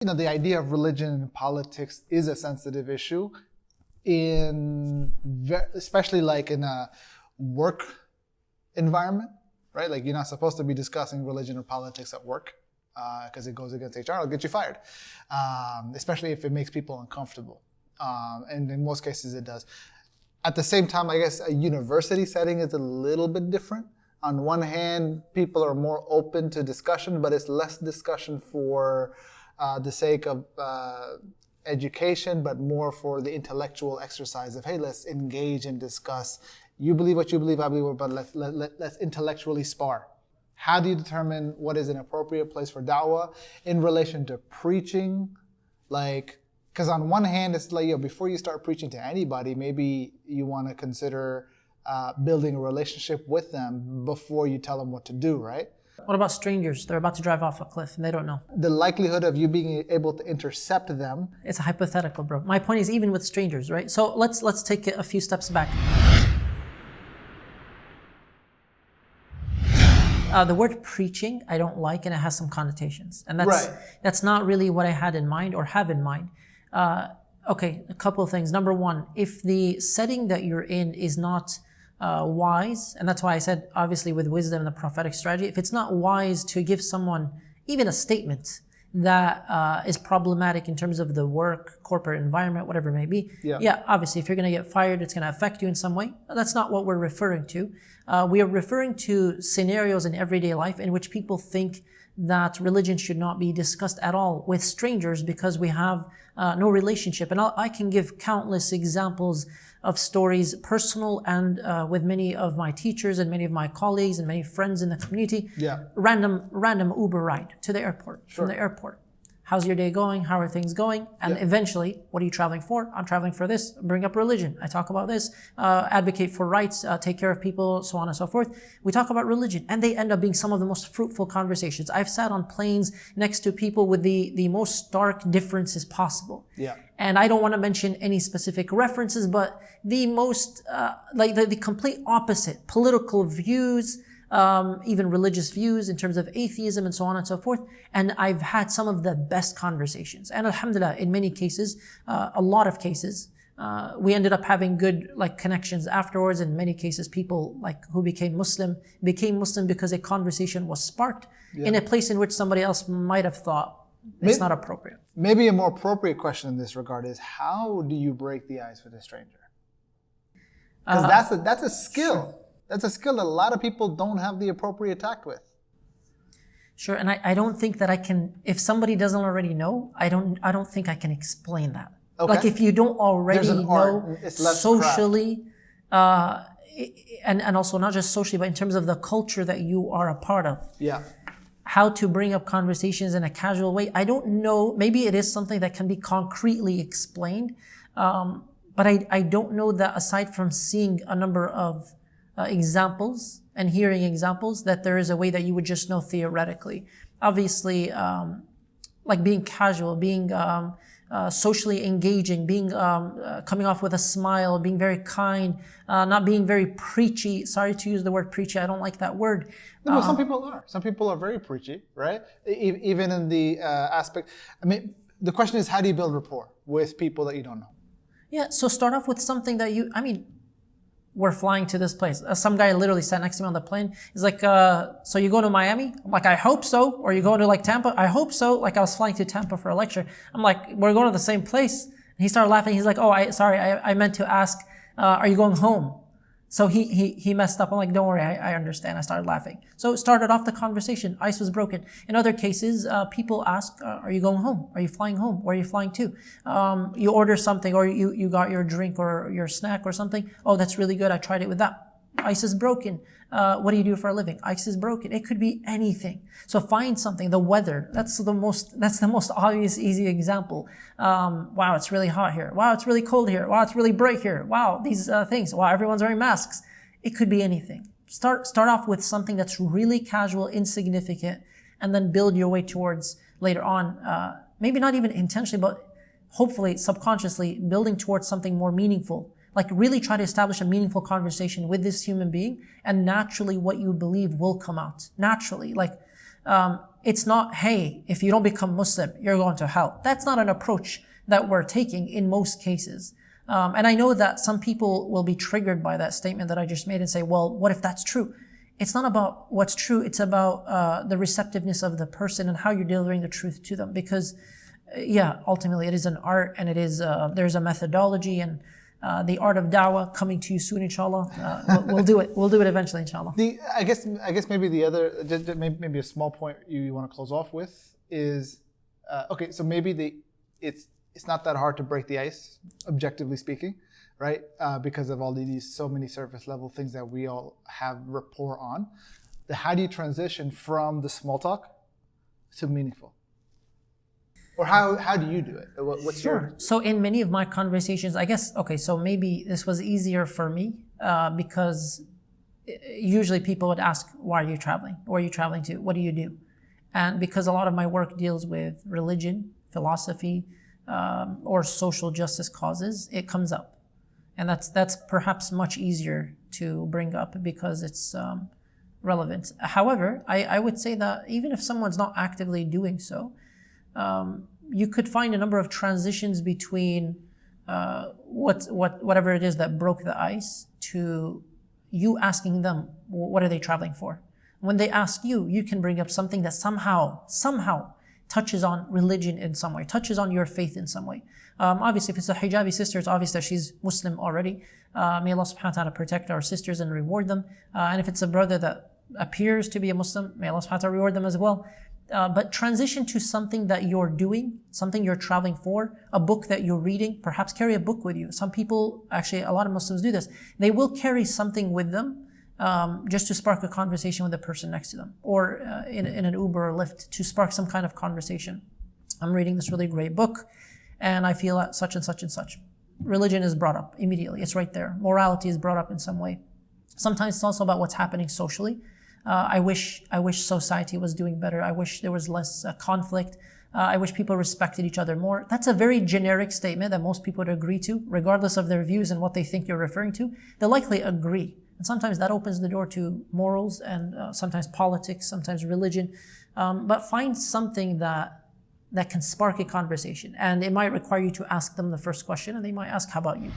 The idea of religion and politics is a sensitive issue, especially like in a work environment, right? Like you're not supposed to be discussing religion or politics at work because it goes against HR. It'll get you fired, especially if it makes people uncomfortable. And in most cases, it does. At the same time, I guess a university setting is a little bit different. On one hand, people are more open to discussion, but it's less discussion for the sake of education, but more for the intellectual exercise of, hey, let's engage and discuss. You believe what you believe, I believe, but let's intellectually spar. How do you determine what is an appropriate place for da'wah in relation to preaching? Because on one hand, it's like, before you start preaching to anybody, maybe you want to consider building a relationship with them before you tell them what to do, right? What about strangers? They're about to drive off a cliff and they don't know. The likelihood of you being able to intercept them. It's a hypothetical, bro. My point is even with strangers, right? So let's take it a few steps back. The word preaching, I don't like, and it has some connotations. And that's not really what I had in mind or have in mind. Okay, a couple of things. Number one, if the setting that you're in is not wise, and that's why I said, obviously with wisdom and the prophetic strategy, if it's not wise to give someone even a statement that is problematic in terms of the work, corporate environment, whatever it may be, obviously if you're going to get fired, it's going to affect you in some way. That's not what we're referring to. We are referring to scenarios in everyday life in which people think that religion should not be discussed at all with strangers because we have no relationship. And I can give countless examples of stories, personal and with many of my teachers and many of my colleagues and many friends in the community. Random Uber ride to the airport, from the airport. How's your day going? How are things going? And eventually, what are you traveling for? I'm traveling for this. Bring up religion. I talk about this. Advocate for rights. Take care of people, so on and so forth. We talk about religion. And they end up being some of the most fruitful conversations. I've sat on planes next to people with the most stark differences possible. And I don't want to mention any specific references, but the most, the complete opposite political views, even religious views in terms of atheism and so on and so forth. And I've had some of the best conversations. And alhamdulillah, in many cases, a lot of cases, we ended up having good connections afterwards. In many cases, people who became Muslim because a conversation was sparked in a place in which somebody else might have thought it's not appropriate. Maybe a more appropriate question in this regard is, how do you break the ice with a stranger? Because that's a skill. Sure. That's a skill that a lot of people don't have the appropriate tact with. Sure, and I don't think that I can, if somebody doesn't already know, I don't think I can explain that. Okay. If you don't already know socially, and also not just socially, but in terms of the culture that you are a part of. How to bring up conversations in a casual way. I don't know, maybe it is something that can be concretely explained, but I don't know that aside from seeing a number of examples and hearing examples, that there is a way that you would just know theoretically. Obviously, being casual, being socially engaging, being coming off with a smile, being very kind, not being very preachy. Sorry to use the word preachy. I don't like that word. No, some people are. Some people are very preachy, right? Even in the aspect. I mean, the question is, how do you build rapport with people that you don't know? Yeah. So start off with something that we're flying to this place. Some guy literally sat next to me on the plane. He's like, so you go to Miami? I'm like, I hope so. Or you go to Tampa? I hope so. I was flying to Tampa for a lecture. I'm like, we're going to the same place. And he started laughing. He's like, oh, I meant to ask, are you going home? So he messed up. I'm like, don't worry, I understand. I started laughing. So it started off the conversation. Ice was broken. In other cases, people ask, are you going home? Are you flying home? Where are you flying to? You order something, or you got your drink or your snack or something. Oh, that's really good. I tried it with that. Ice is broken. What do you do for a living? Ice is broken. It could be anything. So find something. The weather. That's the most obvious, easy example. Wow, it's really hot here. Wow, it's really cold here. Wow, it's really bright here. Wow, these things. Wow, everyone's wearing masks. It could be anything. Start off with something that's really casual, insignificant, and then build your way towards later on. Maybe not even intentionally, but hopefully subconsciously building towards something more meaningful. Really try to establish a meaningful conversation with this human being, and naturally what you believe will come out. Naturally. It's not, hey, if you don't become Muslim, you're going to hell. That's not an approach that we're taking in most cases. And I know that some people will be triggered by that statement that I just made and say, well, what if that's true? It's not about what's true. It's about the receptiveness of the person and how you're delivering the truth to them. Because, ultimately it is an art, and it is there's a methodology, and the art of da'wah coming to you soon, inshallah. We'll do it. We'll do it eventually, inshallah. I guess maybe the other, maybe a small point you want to close off with is, okay, so maybe it's not that hard to break the ice, objectively speaking, right? Because of all these so many surface level things that we all have rapport on. How do you transition from the small talk to meaningful? Or how do you do it? What's Sure. So in many of my conversations, I guess, okay, so maybe this was easier for me because usually people would ask, why are you traveling? Where are you traveling to? What do you do? And because a lot of my work deals with religion, philosophy, or social justice causes, it comes up. And that's perhaps much easier to bring up because it's relevant. However, I would say that even if someone's not actively doing so, you could find a number of transitions between whatever it is that broke the ice to you asking them, what are they traveling for? When they ask you, you can bring up something that somehow touches on religion in some way, touches on your faith in some way. Obviously, if it's a hijabi sister, it's obvious that she's Muslim already. May Allah subhanahu wa ta'ala protect our sisters and reward them. And if it's a brother that appears to be a Muslim, may Allah subhanahu wa ta'ala reward them as well. But transition to something that you're doing, something you're traveling for, a book that you're reading, perhaps carry a book with you. Some people, actually a lot of Muslims do this. They will carry something with them just to spark a conversation with the person next to them, or in an Uber or Lyft to spark some kind of conversation. I'm reading this really great book and I feel that such and such and such. Religion is brought up immediately. It's right there. Morality is brought up in some way. Sometimes it's also about what's happening socially. I wish society was doing better. I wish there was less conflict. I wish people respected each other more. That's a very generic statement that most people would agree to, regardless of their views and what they think you're referring to. They'll likely agree. And sometimes that opens the door to morals and sometimes politics, sometimes religion. But find something that can spark a conversation. And it might require you to ask them the first question, and they might ask, how about you?